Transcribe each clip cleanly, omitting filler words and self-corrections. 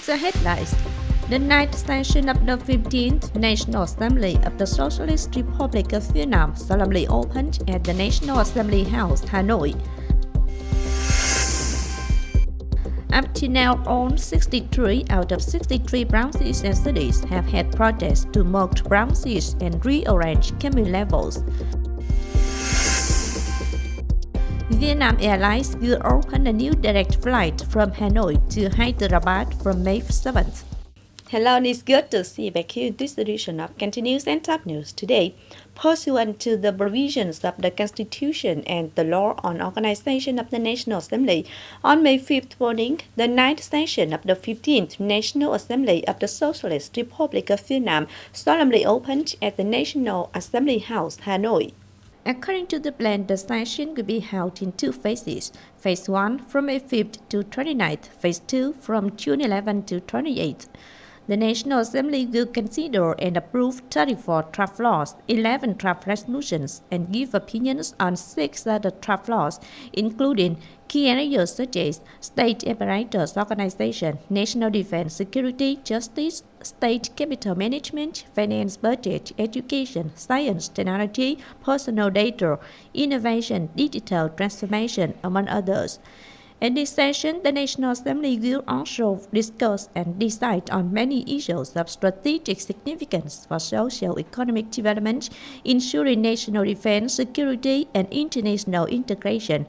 the headlines. The ninth session of the 15th National Assembly of the Socialist Republic of Vietnam solemnly opened at the National Assembly House, Hanoi. Up to now, all 63 out of 63 provinces and cities have had protests to merge provinces and rearrange commune-levels. Vietnam Airlines will open a new direct flight from Hanoi to Hyderabad from May 7th. Hello, it's good to see you back here in this edition of Continuous and Top News today. Pursuant to the provisions of the Constitution and the law on organization of the National Assembly, on May 5th morning, the ninth session of the 15th National Assembly of the Socialist Republic of Vietnam solemnly opened at the National Assembly House, Hanoi. According to the plan, the session will be held in two phases. Phase 1 from May 5th to 29th, Phase 2 from June 11th to 28th. The National Assembly will consider and approve 34 draft laws, 11 draft resolutions, and give opinions on 6 other draft laws, including key areas such as state apparatus organization, national defense, security, justice, state capital management, finance, budget, education, science, technology, personal data, innovation, digital transformation, among others. In this session, the National Assembly will also discuss and decide on many issues of strategic significance for socio-economic development, ensuring national defense, security, and international integration.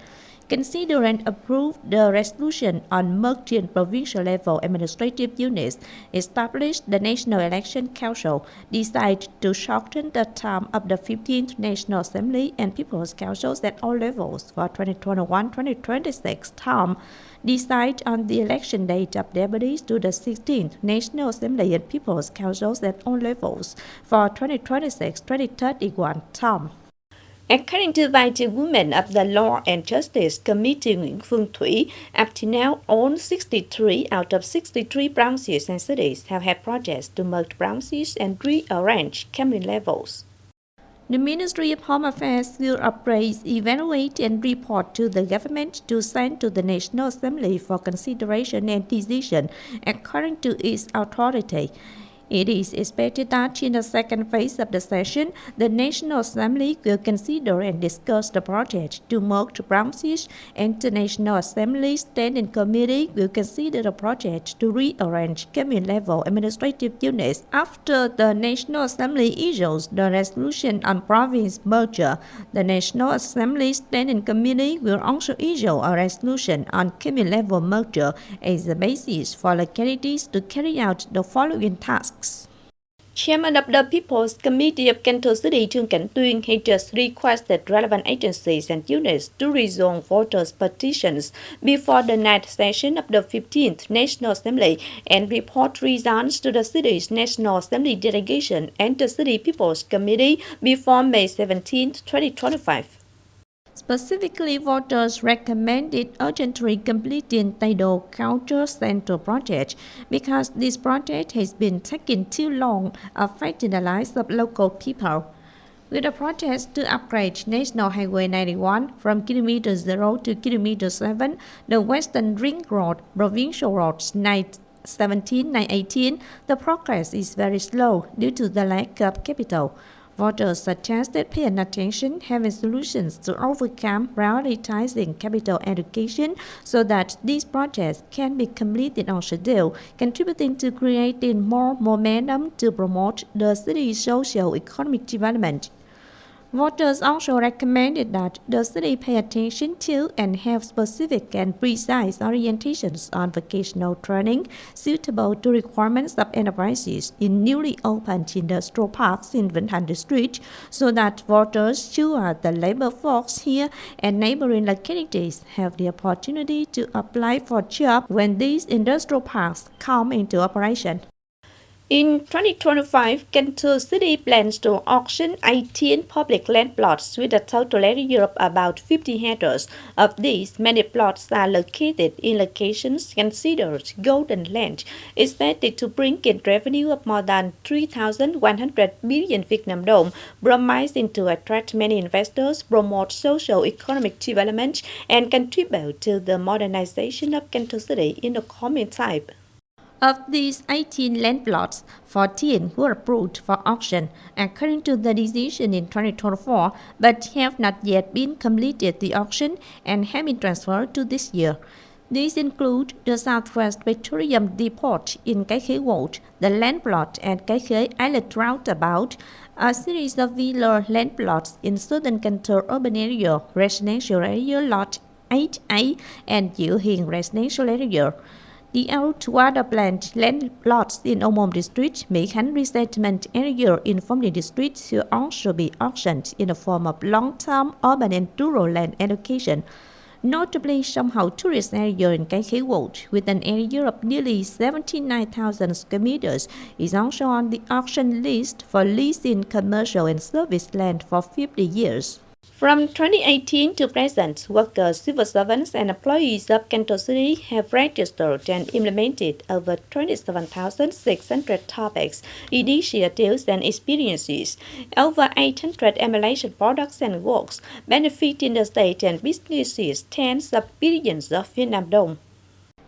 Consider and approve the resolution on merging provincial level administrative units, establish the National Election Council, decide to shorten the term of the 15th National Assembly and People's Councils at all levels for 2021-2026 term, decide on the election date of deputies to the 16th National Assembly and People's Councils at all levels for 2026-2031 term. According to Vice Chairwoman of the Law and Justice Committee, Nguyễn Phương Thủy, up to now, all 63 out of 63 provinces and cities have had projects to merge provinces and rearrange commune-levels. The Ministry of Home Affairs will appraise, evaluate, and report to the government to send to the National Assembly for consideration and decision according to its authority. It is expected that in the second phase of the session, the National Assembly will consider and discuss the project to merge provinces, and the National Assembly Standing Committee will consider the project to rearrange commune-level administrative units. After the National Assembly issues the resolution on province merger, the National Assembly Standing Committee will also issue a resolution on commune-level merger as the basis for the candidates to carry out the following tasks. Chairman of the People's Committee of Cần Thơ City, Chương has just requested relevant agencies and units to resolve voters' petitions before the ninth session of the 15th National Assembly and report results to the city's National Assembly delegation and the City People's Committee before May 17, 2025. Specifically, voters recommended urgently completing Tây Đô Culture Center project because this project has been taking too long, affecting the lives of local people. With the project to upgrade National Highway 91 from km 0 to km 7, the Western Ring Road, Provincial Roads 917, 918, the progress is very slow due to the lack of capital. Voters suggested paying attention, having solutions to overcome prioritizing capital education so that these projects can be completed on schedule, contributing to creating more momentum to promote the city's socio-economic development. Voters also recommended that the city pay attention to and have specific and precise orientations on vocational training suitable to requirements of enterprises in newly opened industrial parks in Vĩnh Thành district so that voters who are the labor force here and neighboring localities have the opportunity to apply for jobs when these industrial parks come into operation. In 2025, Cần Thơ City plans to auction 18 public land plots with a total area of about 50 hectares. Of these, many plots are located in locations considered golden land, expected to bring in revenue of more than 3,100 billion Vietnam dong, promising to attract many investors, promote socio-economic development, and contribute to the modernization of Cần Thơ City in the coming time. Of these 18 land plots, 14 were approved for auction according to the decision in 2024, but have not yet been completed the auction and have been transferred to this year. These include the Southwest Petroleum Depot in Cái Khế Ward, the land plot at Cái Khế Island Roundabout, a series of villa land plots in southern Cần Thơ urban area, residential area lot 8A, and Dự Hiền residential area. The Outwater Plant land plots in Omom District, Mỹ Khánh Resettlement Area in Phong Điền District will also be auctioned in the form of long-term urban and rural land allocation. Notably, Sông tourist area in Cái Khế Ward, with an area of nearly 79,000 square meters, is also on the auction list for leasing commercial and service land for 50 years. From 2018 to present, workers, civil servants, and employees of Cần Thơ City have registered and implemented over 27,600 topics, initiatives, and experiences, over 800 emulation products and works, benefiting the state and businesses tens of billions of Vietnam dong.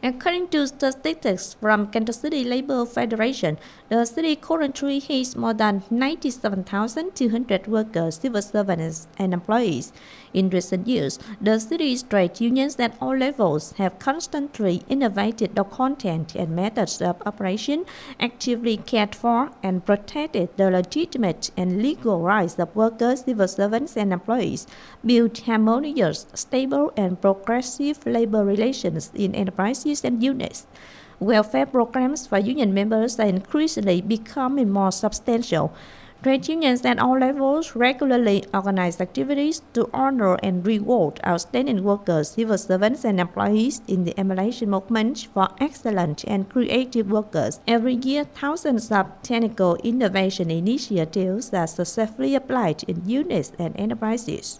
According to statistics from Cần Thơ City Labor Federation, the city currently has more than 97,200 workers, civil servants, and employees. In recent years, the city's trade unions at all levels have constantly innovated the content and methods of operation, actively cared for and protected the legitimate and legal rights of workers, civil servants, and employees, built harmonious, stable, and progressive labor relations in enterprises and units. Welfare programs for union members are increasingly becoming more substantial. Trade unions at all levels regularly organize activities to honor and reward outstanding workers, civil servants, and employees in the emulation movement for excellent and creative workers. Every year, thousands of technical innovation initiatives are successfully applied in units and enterprises.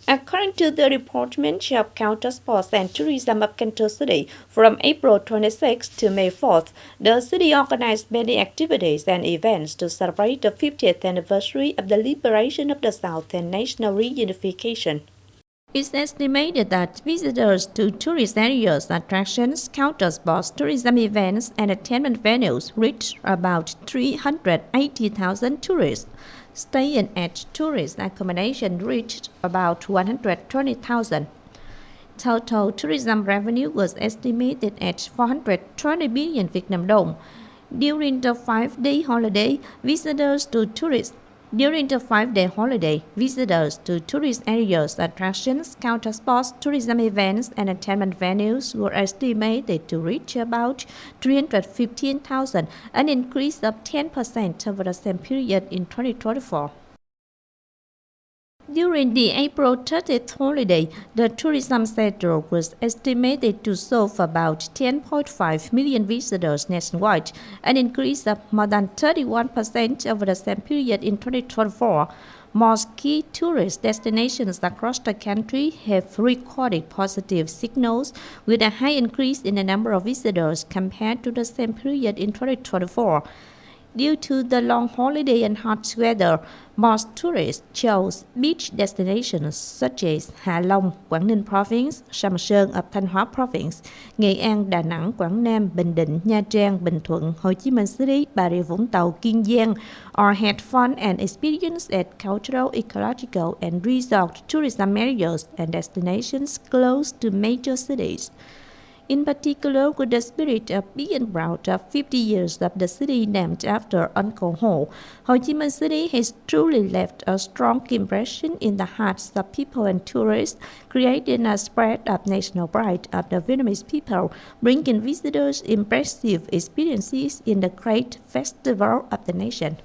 According to the Department of Culture, Sports and Tourism of Cần Thơ City, from April 26 to May 4th, the city organized many activities and events to celebrate the 50th anniversary of the liberation of the South and national reunification. It's estimated that visitors to tourist areas, attractions, counter sports, tourism events, and entertainment venues reached about 380,000 tourists. Staying at tourist accommodation reached about 120,000. Total tourism revenue was estimated at 420 billion Vietnam dong. During the 5-day holiday, visitors to tourist areas, attractions, counter sports, tourism events, and entertainment venues were estimated to reach about 315,000, an increase of 10% over the same period in 2024. During the April 30th holiday, the tourism sector was estimated to serve about 10.5 million visitors nationwide, an increase of more than 31% over the same period in 2024. Most key tourist destinations across the country have recorded positive signals, with a high increase in the number of visitors compared to the same period in 2024. Due to the long holiday and hot weather, most tourists chose beach destinations such as Hạ Long, Quảng Ninh Province, Sầm Sơn of Thanh Hóa Province, Nghệ An, Đà Nẵng, Quảng Nam, Bình Định, Nha Trang, Bình Thuận, Hồ Chí Minh City, Bà Rịa Vũng Tàu, Kiên Giang, or had fun and experience at cultural, ecological, and resort tourism areas and destinations close to major cities. In particular, with the spirit of being proud of 50 years of the city named after Uncle Ho, Ho Chi Minh City has truly left a strong impression in the hearts of people and tourists, creating a spread of national pride of the Vietnamese people, bringing visitors impressive experiences in the great festival of the nation.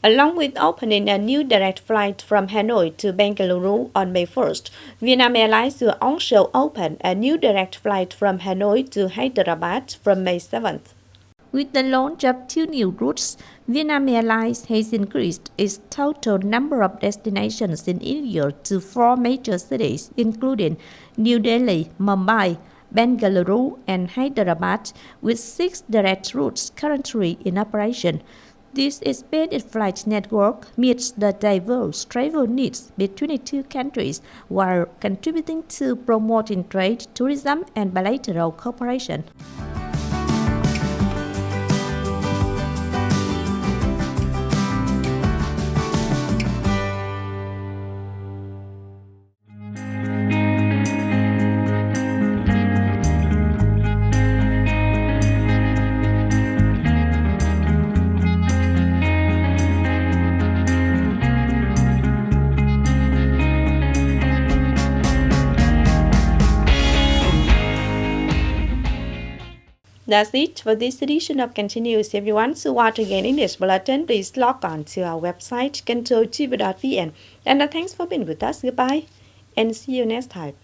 Along with opening a new direct flight from Hanoi to Bengaluru on May 1st, Vietnam Airlines will also open a new direct flight from Hanoi to Hyderabad from May 7th. With the launch of 2 new routes, Vietnam Airlines has increased its total number of destinations in India to 4 major cities, including New Delhi, Mumbai, Bengaluru, and Hyderabad, with 6 direct routes currently in operation. This expanded flight network meets the diverse travel needs between the two countries while contributing to promoting trade, tourism, and bilateral cooperation. That's it for this edition of Continuous. If you want to watch again English bulletin, please log on to our website, commune-level.vn. And thanks for being with us. Goodbye, and see you next time.